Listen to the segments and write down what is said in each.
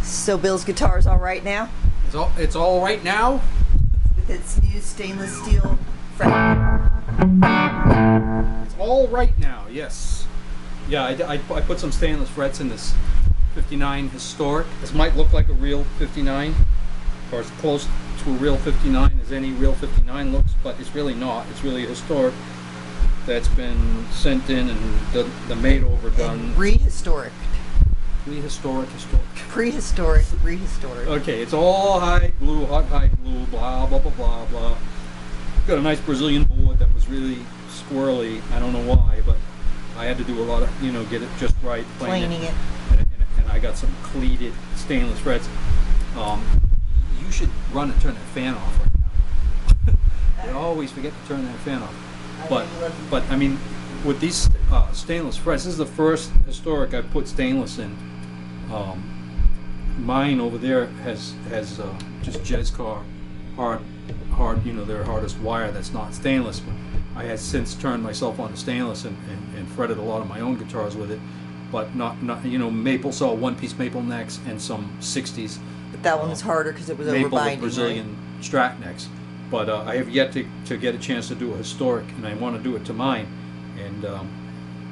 So Bill's guitar is all right now? It's all right now? With its new stainless steel fret. It's all right now, yes. Yeah, I put some stainless frets in this 59 Historic. This might look like a real 59, or as close to a real 59 as any real 59 looks, but it's really not. It's really a Historic that's been sent in and the made over done. Prehistoric. Prehistoric. Prehistoric, rehistoric. Okay, it's all high glue, hot high glue, blah, blah, blah, blah, blah. Got a nice Brazilian board that was really squirrely. I don't know why, but I had to do a lot of, get it just right. Planing it. And I got some cleated stainless frets. You should run and turn that fan off right now. You always forget to turn that fan off. But I mean, with these stainless frets, this is the first Historic I put stainless in. Mine over there has just Jezcar hard, their hardest wire that's not stainless. But I had since turned myself on to stainless and fretted a lot of my own guitars with it, but not maple saw, one-piece maple necks and some 60s. But that one was harder because it was maple overbinding, with Brazilian Strat necks. But I have yet to get a chance to do a Historic, and I want to do it to mine. And I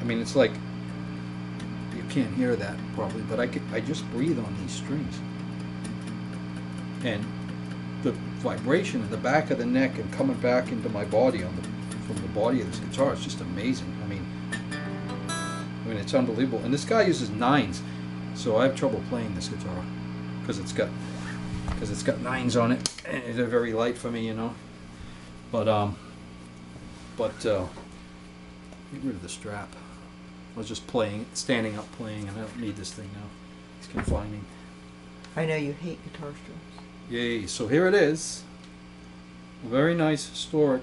mean, it's like, you can't hear that probably, but I just breathe on these strings, and the vibration in the back of the neck and coming back into my body from the body of this guitar is just amazing. I mean it's unbelievable. And this guy uses 9s, so I have trouble playing this guitar because it's got 9s on it, and they're very light for me, But get rid of the strap. I was just standing up playing, and I don't need this thing now. It's confining. I know you hate guitar straps. Yay! So here it is. A very nice Historic.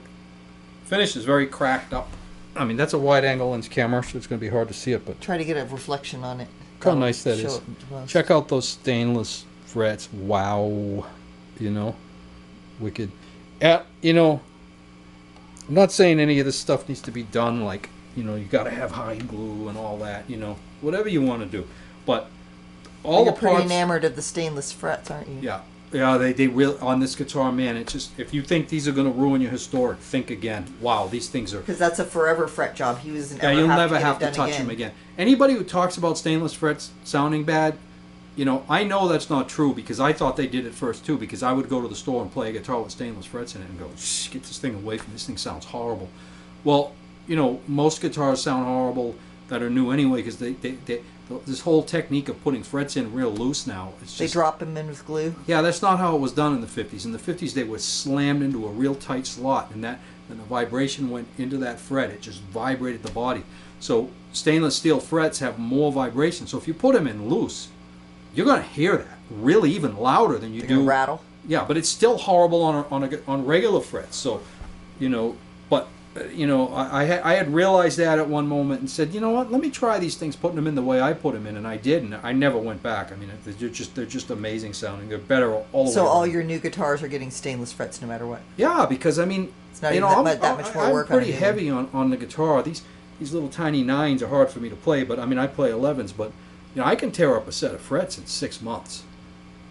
Finish is very cracked up. I mean, that's a wide-angle lens camera, so it's going to be hard to see it, but try to get a reflection on it. Look how nice that is. Check out those stainless frets. Wow. Wicked. I'm not saying any of this stuff needs to be done like, you got to have high glue and all that, whatever you want to do. But all the parts. You're pretty enamored of the stainless frets, aren't you? Yeah. Yeah, they really, on this guitar, man, it's just, if you think these are going to ruin your Historic, think again. Wow, these things are... Because that's a forever fret job. He was you'll never have to touch them again. Anybody who talks about stainless frets sounding bad, I know that's not true, because I thought they did it first too, because I would go to the store and play a guitar with stainless frets in it and go, shh, get this thing away from me. This thing sounds horrible. Well, most guitars sound horrible that are new anyway, because this whole technique of putting frets in real loose now, it's just, they drop them in with glue. Yeah, that's not how it was done in the 50s. In the 50s, they were slammed into a real tight slot, and the vibration went into that fret. It just vibrated the body. So stainless steel frets have more vibration. So if you put them in loose, you're going to hear that really even louder than you do. Rattle. Yeah, but it's still horrible on regular frets. So, but. I had realized that at one moment and said, you know what, let me try these things, putting them in the way I put them in, and I did, and I never went back. I mean, they're just amazing sounding. They're better all the way. So all your new guitars are getting stainless frets no matter what. Yeah, because I mean, it's not even that much more work. I'm pretty heavy on the guitar. These little tiny 9s are hard for me to play, but I mean, I play 11s, but I can tear up a set of frets in 6 months,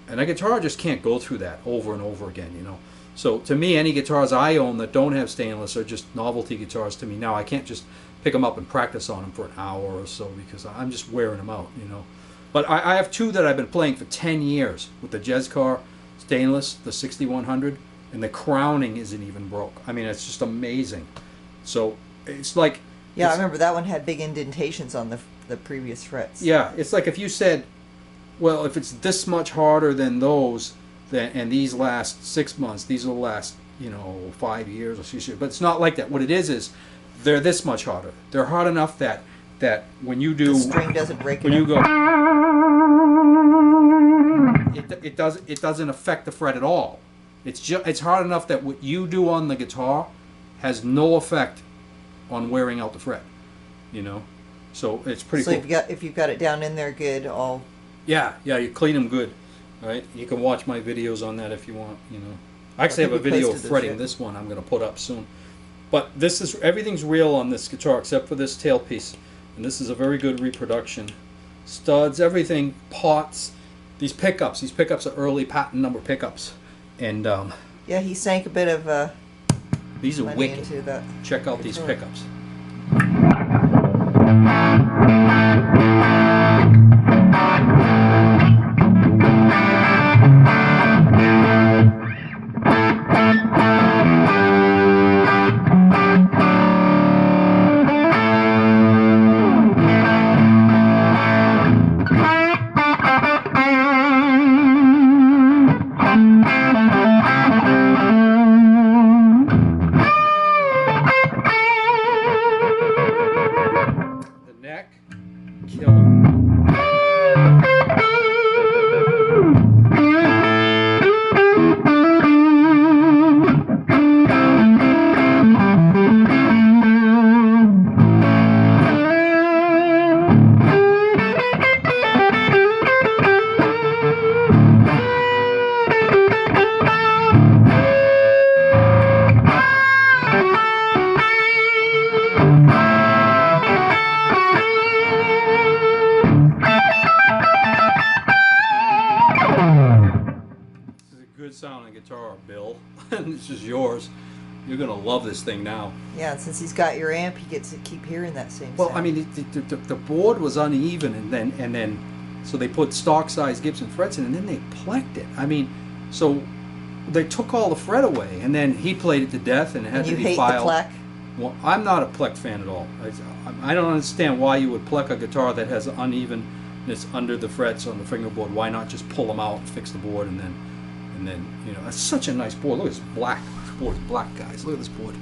and a guitar just can't go through that over and over again. So to me, any guitars I own that don't have stainless are just novelty guitars to me now. I can't just pick them up and practice on them for an hour or so, because I'm just wearing them out, But I have 2 that I've been playing for 10 years with the Jezcar stainless, the 6100, and the crowning isn't even broke. I mean, it's just amazing. So it's like... Yeah, I remember that one had big indentations on the previous frets. Yeah, it's like if you said, well, if it's this much harder than those... and these last 6 months, these will last, 5 years or 6 years. But it's not like that. What it is they're this much harder. They're hard enough that when you do... The string doesn't break. When you go... It doesn't affect the fret at all. It's hard enough that what you do on the guitar has no effect on wearing out the fret. So it's pretty cool. So if you've got it down in there good, all... Yeah, you clean them good. Right, you can watch my videos on that if you want. I actually have a video of fretting this one I'm going to put up soon. But everything's real on this guitar except for this tailpiece, and this is a very good reproduction. Studs, everything, pots, these pickups are early patent number pickups, and Yeah, he sank a bit of these are money wicked. into that. Check out these guitar. pickups. The neck, killer. This is a good sounding guitar, Bill. And this is yours. You're gonna love this thing now. Yeah, and since he's got your amp, he gets to keep hearing that same Well, sound. I mean, the board was uneven, and then so they put stock size Gibson frets in, and then they plecked it. I mean, so they took all the fret away, and then he played it to death, and it had and to you be hate filed. the pleck? Well, I'm not a pleck fan at all. I don't understand why you would pleck a guitar that has unevenness under the frets on the fingerboard. Why not just pull them out and fix the board, and then you know, it's such a nice board. Look at this black. This board is black, guys. Look at this board.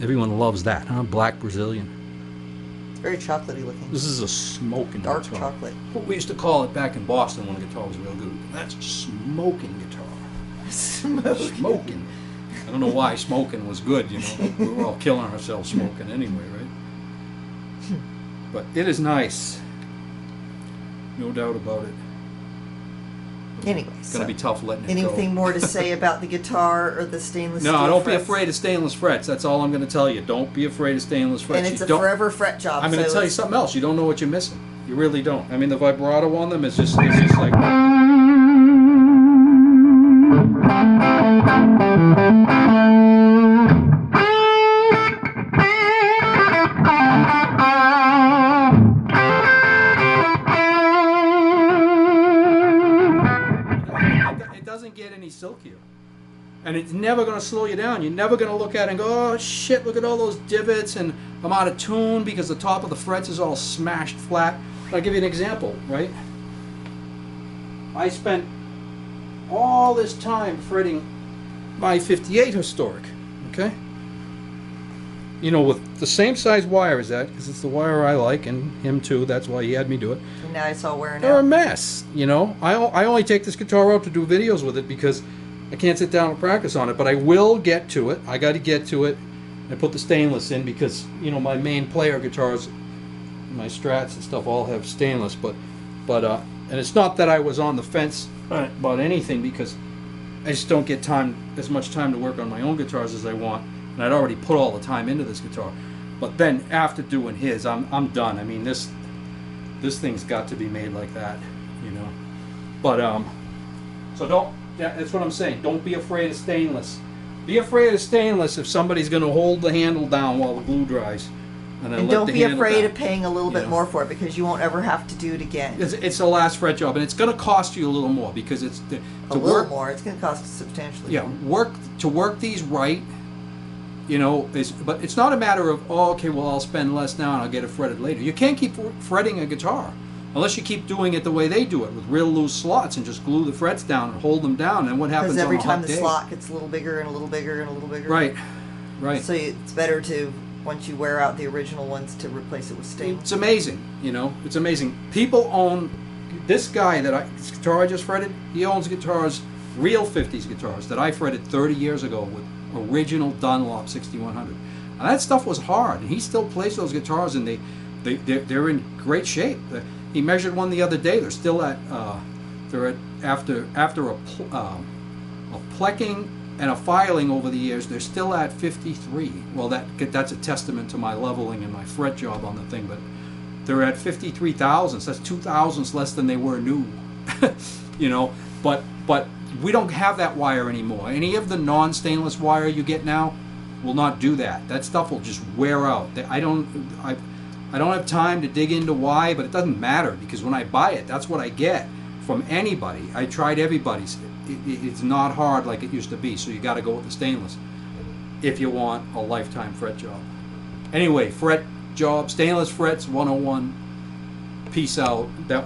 Everyone loves that, huh? Black Brazilian. It's very chocolatey looking. This is a smoking Dark guitar. chocolate. What we used to call it back in Boston when a guitar was real good. That's a smoking guitar. Smoking. I don't know why smoking was good, you know. We were all killing ourselves smoking anyway, right? But it is nice. No doubt about it. Anyways, It's going to be tough letting it anything go. more to say about the guitar or the stainless steel No, don't be frets? afraid of stainless frets. That's all I'm going to tell you. Don't be afraid of stainless frets. And it's You a don't- forever fret job. I'm going to so tell you it's- something else. You don't know what you're missing. You really don't. I mean, the vibrato on them is just like... It doesn't get any silkier. And it's never going to slow you down. You're never going to look at it and go, oh shit, look at all those divots and I'm out of tune because the top of the frets is all smashed flat. I'll give you an example, right? I spent all this time fretting my 58 historic, okay? You know, with the same size wire as that, because it's the wire I like, and him too, that's why he had me do it. And now it's all wearing They're a out. mess, you know. I only take this guitar out to do videos with it because I can't sit down and practice on it, but I will get to it. I got to get to it. I put the stainless in because, you know, my main player guitars, my Strats and stuff all have stainless, but and it's not that I was on the fence about anything because I just don't get as much time to work on my own guitars as I want, and I'd already put all the time into this guitar. But then after doing his, I'm done. I mean, this thing's got to be made like that, you know. But so don't. Yeah, that's what I'm saying. Don't be afraid of stainless. Be afraid of stainless if somebody's going to hold the handle down while the glue dries, and then And let don't the be handle afraid down. of paying a little bit Yeah. more for it because you won't ever have to do it again. It's a last fret job, and it's going to cost you a little more because it's A to little work. more. It's going to cost substantially Yeah, more. work these right. You know, but it's not a matter of, oh, okay, well, I'll spend less now and I'll get it fretted later. You can't keep fretting a guitar unless you keep doing it the way they do it, with real loose slots and just glue the frets down and hold them down. And what happens Because every on a time hot the day? slot gets a little bigger and a little bigger and a little bigger. Right, right. So it's better to, once you wear out the original ones, to replace it with stainless. It's amazing, you know. It's amazing. People own this guy this guitar I just fretted. He owns guitars, real 50s guitars that I fretted 30 years ago with original Dunlop 6100. And that stuff was hard, and he still plays those guitars, and they're in great shape. He measured one the other day. They're still at after a plecking and a filing over the years. They're still at 53. Well, that's a testament to my leveling and my fret job on the thing. But they're at 53 thousandths. That's 2 thousandths less than they were new. you know. But we don't have that wire anymore. Any of the non-stainless wire you get now will not do that. That stuff will just wear out. I don't have time to dig into why, but it doesn't matter, because when I buy it, that's what I get from anybody. I tried everybody's. It's not hard like it used to be, so you got to go with the stainless if you want a lifetime fret job. Anyway, fret job, stainless frets 101. Peace out. That